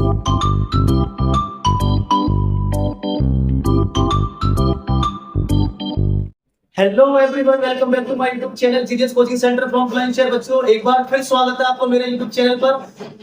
Hello everyone, welcome back to my YouTube channel GGS coaching centre from fluent. बच्चों, एक बार फिर स्वागत है आपको मेरे यूट्यूब चैनल पर।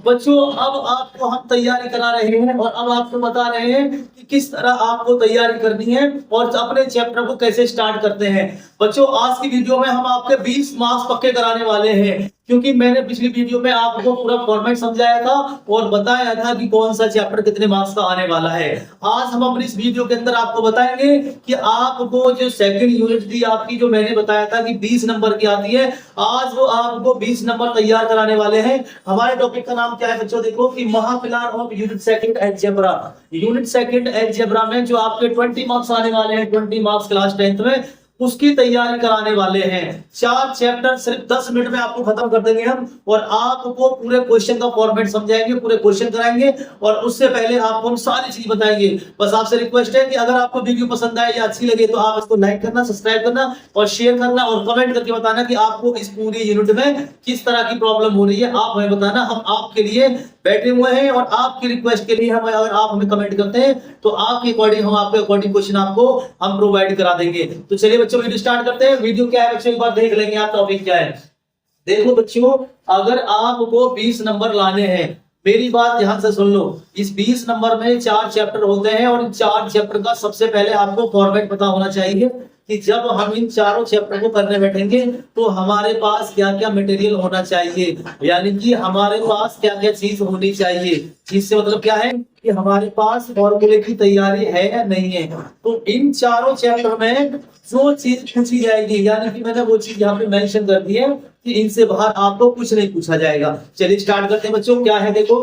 बच्चों, अब आपको हम तैयारी करा रहे हैं और अब आपको बता रहे हैं कि किस तरह आपको तैयारी करनी है और अपने चैप्टर को कैसे स्टार्ट करते हैं। बच्चों, आज की वीडियो में हम आपके 20 मार्क्स पक्के कराने वाले हैं, क्योंकि मैंने पिछली वीडियो में आपको पूरा फॉर्मेट समझाया था और बताया था कि कौन सा चैप्टर कितने मार्क्स का आने वाला है। आज हम अपनी इस वीडियो के अंदर आपको बताएंगे कि आपको जो सेकंड यूनिट थी आपकी, जो मैंने बताया था कि 20 नंबर की आती है, आज वो आपको 20 नंबर तैयार कराने वाले हैं। हमारे टॉपिक का नाम क्या है बच्चों? देखो कि महाप्लान of unit second algebra. Unit second algebra में जो आपके 20 मार्क्स आने वाले हैं, 20 मार्क्स क्लास 10th में, उसकी तैयारी कराने वाले हैं। 4 चैप्टर सिर्फ 10 मिनट में आपको खत्म कर देंगे हम, और आपको पूरे क्वेश्चन का फॉर्मेट समझाएंगे, पूरे क्वेश्चन कराएंगे, और उससे पहले आपको हम सारी चीज बताएंगे। बस आपसे रिक्वेस्ट है कि अगर आपको वीडियो पसंद आए या अच्छी लगे तो आप इसको लाइक करना, सब्सक्राइब करना और शेयर करना, और कमेंट करके बताना कि आपको इस पूरी यूनिट में किस तरह की प्रॉब्लम हो रही है। आप हमें बताना, हम आपके लिए बैठे हुए हैं और आपकी रिक्वेस्ट के लिए हम, अगर आप हमें कमेंट करते हैं तो आपके अकॉर्डिंग हम आपके अकॉर्डिंग क्वेश्चन आपको हम प्रोवाइड करा देंगे। तो चलिए बच्चों, वीडियो स्टार्ट करते हैं। वीडियो क्या है बच्चों, एक बार देख लेंगे आप टॉपिक क्या है। देखो बच्चों, अगर आपको 20 नंबर लाने हैं, मेरी बात ध्यान से सुन लो। इस 20 नंबर में 4 चैप्टर होते हैं और इन 4 चैप्टर का सबसे पहले आपको फॉर्मेट पता होना चाहिए कि जब हम इन चारों चैप्टर को करने बैठेंगे तो हमारे पास क्या क्या मटेरियल होना चाहिए, यानी कि हमारे पास क्या क्या चीज होनी चाहिए। इससे मतलब क्या है कि हमारे पास फॉर्मूले की तैयारी है या नहीं है। तो इन चारों चैप्टर में जो चीज पूछी जाएगी, यानी कि मैंने वो चीज यहाँ पे मेंशन कर दी है कि इनसे बाहर आपको कुछ नहीं पूछा जाएगा। चलिए स्टार्ट करते हैं बच्चों। क्या है देखो,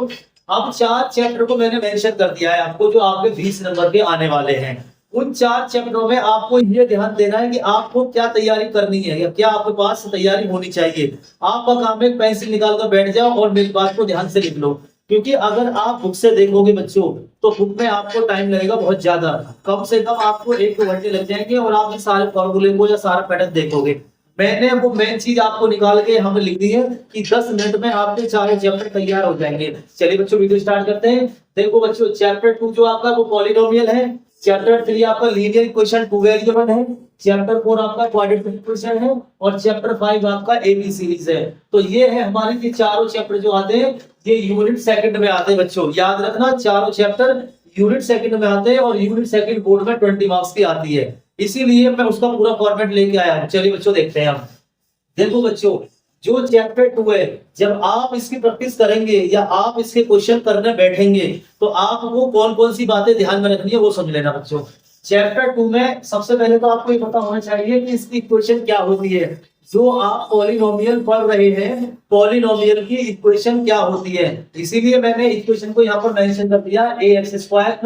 अब 4 चैप्टर को मैंने मेंशन कर दिया है आपको, जो आपके 20 नंबर के आने वाले हैं। उन 4 चैप्टरों में आपको ये ध्यान देना है कि आपको क्या तैयारी करनी है या क्या आपके पास तैयारी होनी चाहिए। आपका काम है पेंसिल निकाल कर बैठ जाओ और मेरी बात को ध्यान से लिख लो, क्योंकि अगर आप बुक से देखोगे बच्चों तो बुक में आपको टाइम लगेगा बहुत ज्यादा। कम से कम आपको 1-2 घंटे लग जाएंगे और आप सारे फॉर्मूले को या सारा पैटर्न देखोगे। मैंने वो मेन चीज आपको निकाल के हमें लिख दी है कि 10 मिनट में आपके 4 चैप्टर तैयार हो जाएंगे। चलिए बच्चों, वीडियो स्टार्ट करते हैं। देखो बच्चों, चैप्टर 2 जो आपका वो पॉलिनोमियल है, चैप्टर 3 आपका लीनियर इक्वेशन 2 वेरिएबल है, चैप्टर 4 आपका क्वाड्रेटिक इक्वेशन है, और चैप्टर 5 आपका एबी सीरीज है। तो ये है हमारे ये चारों चैप्टर जो आते हैं, ये यूनिट सेकंड में आते हैं बच्चों। याद रखना, चारों चैप्टर यूनिट सेकंड में आते हैं और यूनिट सेकंड बोर्ड में 20 मार्क्स की आती है, इसीलिए मैं उसका पूरा फॉर्मेट लेके आया हूं। चलिए बच्चों, देखते हैं हम। देखो बच्चों, जो चैप्टर 2 है, जब आप इसकी प्रैक्टिस करेंगे या आप इसके क्वेश्चन करने बैठेंगे तो आपको कौन कौन सी बातें ध्यान में रखनी है वो समझ लेना बच्चों। चैप्टर 2 में सबसे पहले तो आपको ये पता होना चाहिए कि इसकी इक्वेशन क्या होती है। जो आप पॉलिनोमियल पढ़ रहे हैं, पॉलिनोमियल की इक्वेशन क्या होती है, इसीलिए मैंने इक्वेशन को यहाँ पर मेंशन कर दिया, ax²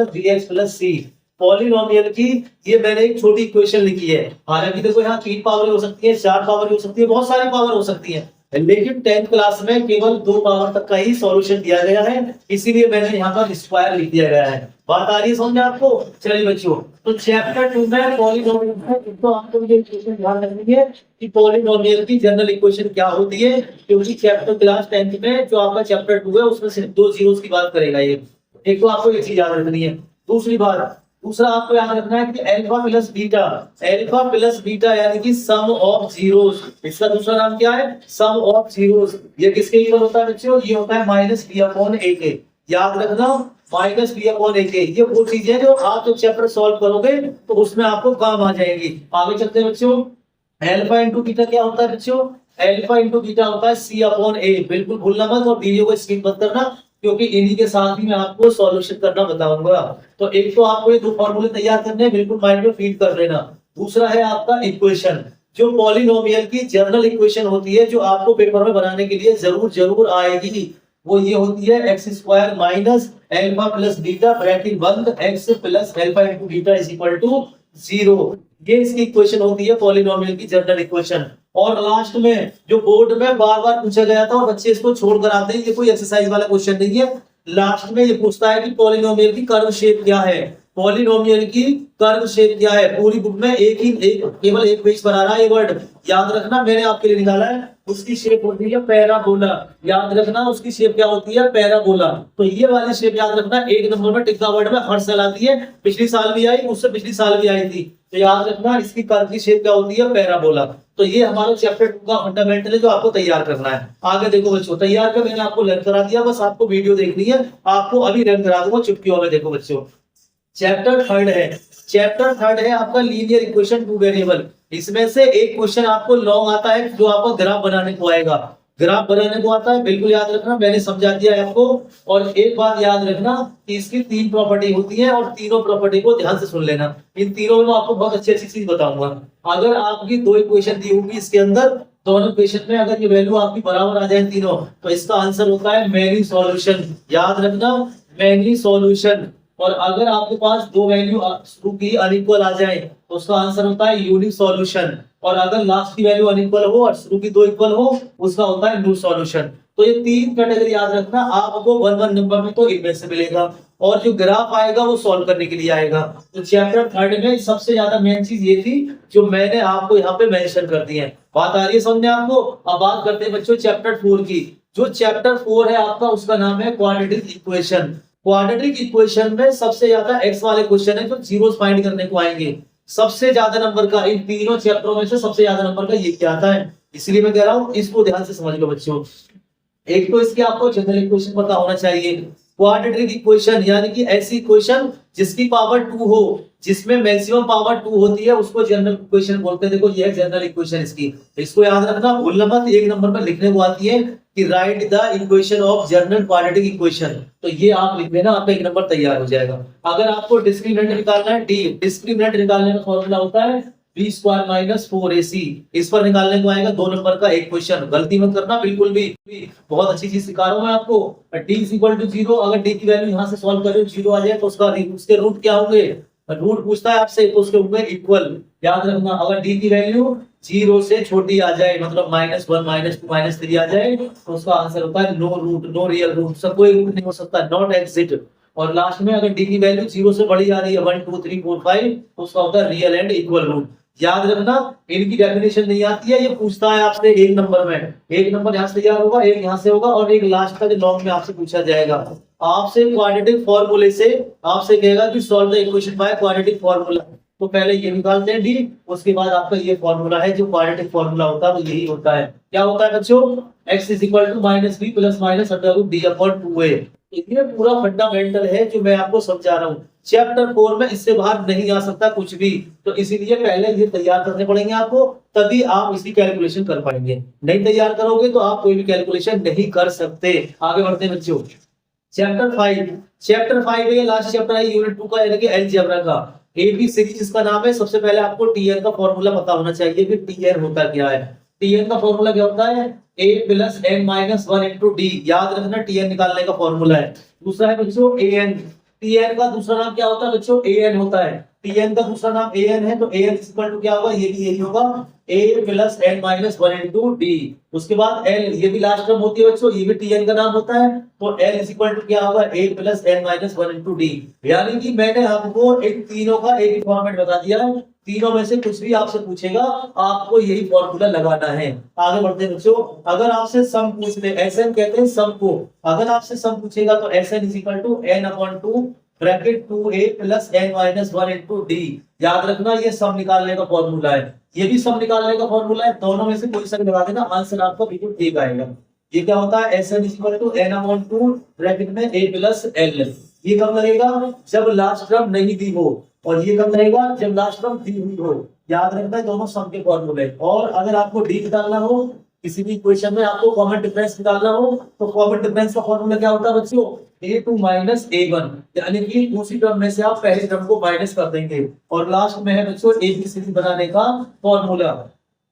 + bx+c। पॉलिनोमियल की ये मैंने एक छोटी इक्वेशन लिखी है। हालांकि देखो, यहाँ 3 पावर हो सकती है, 4 पावर हो सकती है, बहुत सारी पावर हो सकती है, लेकिन 10th क्लास में केवल 2 पावर तक का ही सॉल्यूशन दिया गया है, इसीलिए मैंने यहाँ पर स्क्वायर लिख दिया गया है। बात आ रही है समझ आपको? चलिए बच्चों, तो चैप्टर 2 में पॉलिनोमियल है, तो आपको ये इक्वेशन ध्यान रखनी है कि पॉलिनोमियल की जनरल इक्वेशन क्या होती है, क्योंकि चैप्टर क्लास 10th में जो आपका चैप्टर 2 है उसमें सिर्फ 2 जीरोस की बात करेगा ये। एक तो आपको ये चीज याद रखनी है। दूसरा आपको याद रखना है कि अल्फा प्लस बीटा यानी कि सम ऑफ जीरोस। इसका दूसरा नाम क्या है? सम ऑफ जीरोस। ये किसके इक्वल होता है बच्चों? ये होता है -b/a के। याद रखना, -b/a के। ये वो चीज है जो आप जब चैप्टर सॉल्व करोगे तो उसमें आपको काम आ जाएगी। आगे चलते हैं बच्चों। अल्फा इंटू बीटा क्या होता है बच्चों? अल्फा इंटू बीटा होता है c/a। बिल्कुल भूलना मत और वीडियो को स्किप मत करना, क्योंकि इन्हीं के साथ ही मैं आपको सॉल्यूशन करना बताऊंगा। तो एक तो आपको ये 2 फॉर्मूले तैयार करने हैं, बिल्कुल माइंड में फीड कर लेना। दूसरा है आपका इक्वेशन, जो पॉलिनोमियल की जनरल इक्वेशन होती है, जो आपको पेपर में बनाने के लिए जरूर आएगी। वो ये होती है x² - alpha plus beta bracket बंद x plus alpha into beta is equal to 0। ये इसकी इक्वेशन होती है पॉलिनोमियल की जनरल इक्वेशन। और लास्ट में जो बोर्ड में बार बार पूछा गया था और बच्चे इसको छोड़ कर आते हैं, ये कोई एक्सरसाइज वाला क्वेश्चन नहीं है। लास्ट में ये पूछता है कि पॉलिनोमियल की कर्व शेप क्या है। पॉलिनोमियल की कर्व शेप क्या है? पूरी बुक में केवल एक पेज पर आ रहा है ये वर्ड। याद रखना, मैंने आपके लिए निकाला है उसकी शेप होती है पैराबोला। याद रखना उसकी शेप क्या होती है, पैराबोला। तो ये वाली शेप याद रखना, एक नंबर में टिक द वर्ड में हर साल आती है, पिछली साल भी आई, उससे पिछली साल भी आई थी। तो याद रखना इसकी कर्व की शेप क्या होती है, पैराबोला। तो ये हमारा चैप्टर 2 का फंडामेंटल है जो आपको तैयार करना है। आगे देखो बच्चों, तैयार कर मैंने आपको लर्न करा दिया, बस आपको वीडियो देखनी है, आपको अभी लर्न करा दूंगा चुटकियों में। देखो बच्चों, चैप्टर थर्ड है, चैप्टर थर्ड है आपका लीनियर इक्वेशन टू वेरिएबल। इसमें से एक क्वेश्चन आपको लॉन्ग आता है जो आपको ग्राफ बनाने को आएगा, ग्राफ बनाने को आता है, बिल्कुल याद रखना, मैंने समझा दिया है आपको। और एक बात याद रखना कि इसकी 3 प्रॉपर्टी होती है और तीनों प्रॉपर्टी को ध्यान से सुन लेना। इन तीनों में मैं आपको बहुत अच्छी अच्छी चीज बताऊंगा। अगर आपकी 2 इक्वेशन दी होगी इसके अंदर, दोनों इक्वेशन में अगर ये वैल्यू आपकी बराबर आ जाए तीनों, तो इसका आंसर होता है मैनी सॉल्यूशन। याद रखना, मैनी सॉल्यूशन। और अगर आपके पास 2 वैल्यू शुरू की अनइक्वल आ जाए तो उसका आंसर होता है यूनिक सॉल्यूशन। और अगर लास्ट की वैल्यू अनइक्वल हो और शुरू की 2 इक्वल हो, उसका होता है न्यू सॉल्यूशन। तो ये 3 कैटेगरी याद रखना, आपको 1 नंबर में तो इनमें से मिलेगा। और जो ग्राफ आएगा वो सॉल्व करने के लिए आएगा। तो चैप्टर थर्ड में सबसे ज्यादा मेन चीज ये थी जो मैंने आपको यहाँ पे मेंशन कर दी है। बात आ रही है समझ आपको। अब बात करते हैं बच्चों चैप्टर 4 की। जो चैप्टर 4 है आपका, उसका नाम है क्वाड्रेटिक इक्वेशन। क्वाड्रेटिक इक्वेशन में सबसे ज्यादा एक्स वाले क्वेश्चन है जो जीरोस फाइंड करने को आएंगे। सबसे ज्यादा नंबर का इन तीनों चैप्टरों में से सबसे ज्यादा नंबर का ये क्या आता है, इसलिए मैं कह रहा हूं इसको ध्यान से समझ लो बच्चों। एक तो इसके आपको जनरल इक्वेशन पता होना चाहिए। क्वाड्रेटिक इक्वेशन यानी कि ऐसी इक्वेशन जिसकी पावर 2 हो, जिसमें मैक्सिमम पावर 2 होती है, उसको जनरल इक्वेशन बोलते हैं। देखो ये है जनरल इक्वेशन इसकी, इसको याद रखना, भूलना मत। 1 नंबर पर लिखने को आती है कि right the equation of general quadratic equation, तो ये आप लिख देना, आपका 1 नंबर तैयार हो जाएगा। अगर आपको डिस्क्रिमिनेंट निकालना है, डी डिस्क्रिमिनेंट निकालने का फॉर्मूला होता है बी स्क्वायर माइनस 4ac। इस पर निकालने को आएगा 2 नंबर का एक क्वेश्चन, गलती मत करना बिल्कुल भी। बहुत अच्छी चीज सिखा रहा हूं मैं आपको। d इज इक्वल टू 0, अगर d की वैल्यू यहां से सॉल्व करें 0 आ जाए तो उसके रूट क्या होंगे, रूट पूछता है आपसे तो उसके होंगे इक्वल। याद रखना, अगर d की वैल्यू 0 से छोटी आ जाए, मतलब -1 -2 -3 आ जाए, तो उसका आंसर होता है no root, no real root, सब कोई रूट नहीं हो सकता, नॉट एग्जिट। और लास्ट में अगर d की वैल्यू 0 से बड़ी आ रही है 1 2 3 4 5, तो उसका होता है रियल एंड इक्वल रूट। याद रखना, इनकी डेफिनेशन नहीं आती है, ये पूछता है आपसे 1 नंबर में। 1 नंबर यहाँ से तैयार होगा, एक यहाँ से होगा और एक लास्ट का जो लॉन्ग में आपसे पूछा जाएगा। आपसे क्वाड्रेटिक फॉर्मूले से आपसे कहेगा कि solve the equation by quadratic formula, तो पहले ये निकालते हैं डी, उसके बाद आपका ये फॉर्मूला है जो क्वाड्रेटिक फॉर्मूला होता है, वो यही होता है। क्या होता है बच्चों, x is equal to -b plus minus under root d upon 2a। ये पूरा फंडामेंटल है जो मैं आपको समझा रहा हूँ। चैप्टर 4 में इससे बाहर नहीं आ सकता कुछ भी, तो इसीलिए पहले ये तैयार करने पड़ेंगे आपको, तभी आप इसकी कैलकुलेशन कर पाएंगे। नहीं तैयार करोगे तो आप कोई भी कैलकुलेशन नहीं कर सकते। आगे बढ़ते हैं बच्चों, चैप्टर 5। चैप्टर 5 है लास्ट चैप्टर है यूनिट 2 का, यानी कि अलजेब्रा का। एबी सीरीज इसका नाम है। सबसे पहले आपको टीएन का फॉर्मूला पता होना चाहिए कि टीएन होता क्या है। टीएन का फॉर्मूला क्या होता है, a plus n minus 1 into d. याद रखना, टीएन निकालने का फॉर्मूला है। दूसरा है बच्चों an। टीएन का दूसरा नाम क्या होता है बच्चों, an होता है। टीएन का दूसरा नाम an है, तो an इक्वल टू क्या होगा, ये भी यही होगा, a plus n minus 1 into D. उसके बाद l, ये भी लास्ट टर्म होती है बच्चों, ये भी टीएन का नाम होता है, तो l इज इक्वल टू क्या होगा, a plus n minus 1 into D. यानी कि मैंने आपको इन तीनों का एक फॉर्मेट बता दिया है। तीनों में से कुछ भी आपसे पूछेगा, आपको यही फॉर्मूला लगाना है। आगे बढ़ते हैं बच्चों, अगर आपसे सम पूछ ले, एसएन कहते हैं सम को, अगर आपसे सम पूछेगा तो SN is equal to n upon 2 bracket 2a plus n minus 1 into d. याद रखना, ये सम निकालने का फॉर्मूला है, ये भी सम निकालने का फॉर्मूला है। दोनों में से कोई सा लगा देना, आंसर आपका बिल्कुल ठीक आएगा। ये क्या होता है, SN is equal to n upon 2 bracket में a प्लस l। ये कब लगेगा, जब लास्ट टर्म नहीं दी हो, और ये कब रहेगा, जब लास्ट टर्म दी हुई हो। याद रखना है दोनों सम के फॉर्मूले। और अगर आपको डी निकालना हो, किसी भी इक्वेशन में आपको कॉमन डिफरेंस निकालना हो, तो कॉमन डिफरेंस का फॉर्मूला क्या होता है बच्चों, a2 माइनस a1। यानी कि दूसरी टर्म में से आप पहले टर्म को माइनस कर देंगे। और लास्ट में है बच्चों ए बी सीरीज बनाने का फॉर्मूला।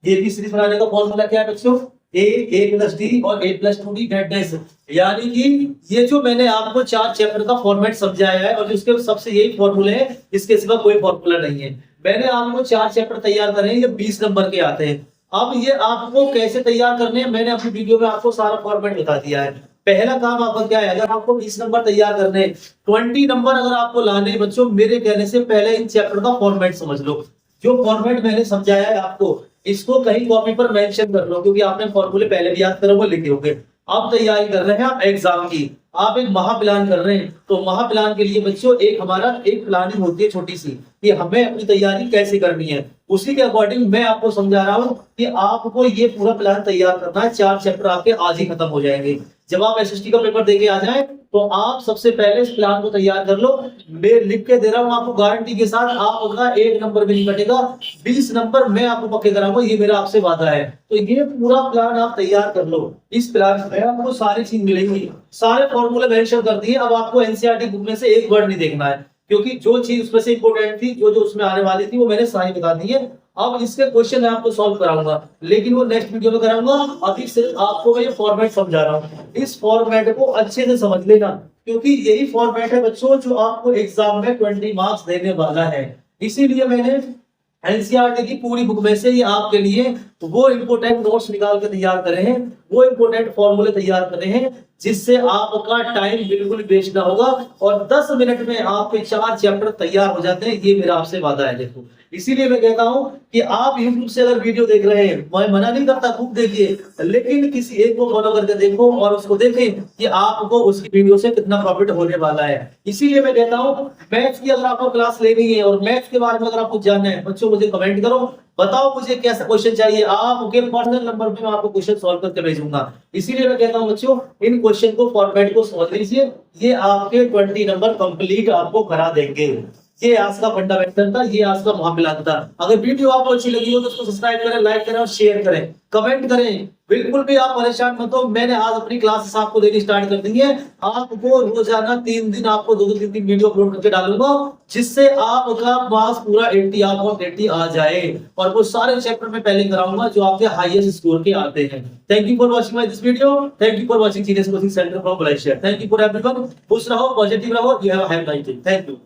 ए बी सीरीज बनाने का फॉर्मूला क्या है बच्चों, a प्लस डी और a प्लस 2d डेट डैश। यानी कि ये जो मैंने आपको 4 चैप्टर का फॉर्मेट समझाया है और जिसके सबसे यही फॉर्मूले हैं, इसके सिवा कोई फॉर्मूला नहीं है। मैंने आपको 4 चैप्टर तैयार करे हैं, ये 20 नंबर के आते हैं। अब ये आपको कैसे तैयार करने हैं, मैंने अपनी वीडियो में आपको सारा फॉर्मेट बता दिया है। पहला काम आपका क्या है, अगर आपको 20 नंबर तैयार करने, 20 नंबर अगर आपको लाने बच्चों, मेरे कहने से पहले इन चैप्टर का फॉर्मेट समझ लो। जो फॉर्मेट मैंने समझाया है आपको, इसको कहीं कॉपी पर मेंशन कर लो, क्योंकि आपने फॉर्मूले पहले भी याद करे वो लिखे होंगे। आप तैयारी कर रहे हैं आप एग्जाम की, आप एक महा प्लान कर रहे हैं, तो महा प्लान के लिए बच्चों एक हमारा एक प्लानिंग होती है छोटी सी, कि हमें अपनी तैयारी कैसे करनी है। उसी के अकॉर्डिंग मैं आपको समझा रहा हूँ कि आपको ये पूरा प्लान तैयार करना है। 4 चैप्टर आपके आज ही खत्म हो जाएंगे। जब आप एसएसटी का पेपर देके आ जाएं तो आप सबसे पहले इस प्लान को तैयार कर लो। मैं लिख के दे रहा हूँ आपको गारंटी के साथ, आपका 1 नंबर भी नहीं कटेगा, 20 नंबर मैं आपको पक्के कराऊंगा, ये मेरा आपसे वादा है। तो ये पूरा प्लान आप तैयार कर लो। इस प्लान में आपको सारी चीज मिलेंगी, सारे फॉर्मूले मेंशन कर दिए। अब आपको एनसीईआरटी बुक में से एक वर्ड नहीं देखना है, क्योंकि जो चीज उसमें से इंपोर्टेंट थी, जो जो उसमें आने वाली थी, वो मैंने सारी बता दी है। अब इसके क्वेश्चन मैं आपको सॉल्व कराऊंगा, लेकिन वो नेक्स्ट वीडियो में कराऊंगा। अभी सिर्फ आपको मैं ये फॉर्मेट समझा रहा हूँ, इस फॉर्मेट को अच्छे से समझ लेना, क्योंकि यही फॉर्मेट है बच्चों जो आपको एग्जाम में 20 मार्क्स देने वाला है। इसीलिए मैंने एनसीईआरटी की पूरी बुक में से ये आपके लिए वो इंपोर्टेंट नोट्स निकाल के तैयार करे हैं, वो इंपोर्टेंट फॉर्मूले तैयार करे हैं, जिससे आपका टाइम बिल्कुल वेस्ट ना होगा और 10 मिनट में आपके 4 चैप्टर तैयार हो जाते हैं। ये मेरा आपसे वादा है। देखो, इसीलिए मैं कहता हूं कि आप YouTube से अगर वीडियो देख रहे हैं, मैं मना नहीं करता, खूब देखिए, लेकिन किसी एक को फॉलो करके देखो और उसको देखें कि आपको उसकी वीडियो से कितना प्रॉफिट होने वाला है। इसीलिए मैं कहता हूं, मैथ्स की अगर आपको क्लास लेनी है और मैथ्स के बारे में अगर आपको जानना है, बच्चों मुझे कमेंट करो, बताओ मुझे कैसा क्वेश्चन चाहिए, आपके पर्सनल नंबर पे मैं आपको क्वेश्चन सॉल्व करके भेजूंगा। इसीलिए मैं कहता हूं बच्चों, इन क्वेश्चन को फॉर्मेट को समझ लीजिए, ये आपके 20 नंबर कंप्लीट आपको करा देंगे। ये आज का फंडामेंटल था, ये आज का महाप्लान था। अगर वीडियो आपको अच्छी लगी हो तो उसको सब्सक्राइब करें, लाइक करें और शेयर करें, कमेंट करें। बिल्कुल भी आप परेशान मत हो, मैंने आज अपनी क्लासेस आपको देनी स्टार्ट कर दी है। आपको रोजाना 3 दिन आपको 2-3 वीडियो अपलोड करके डालूंगा, जिससे आपका मार्क्स पूरा 80 आपको 80 आ जाए, और वो सारे चैप्टर में पहले कराऊंगा जो आपके हाईएस्ट स्कोर के आते हैं। Thank you for watching my this video, thank you for watching genius coaching centre from Malaysia. Thank you for everyone, खुश रहो, पॉजिटिव रहो, you have nice day. Thank you.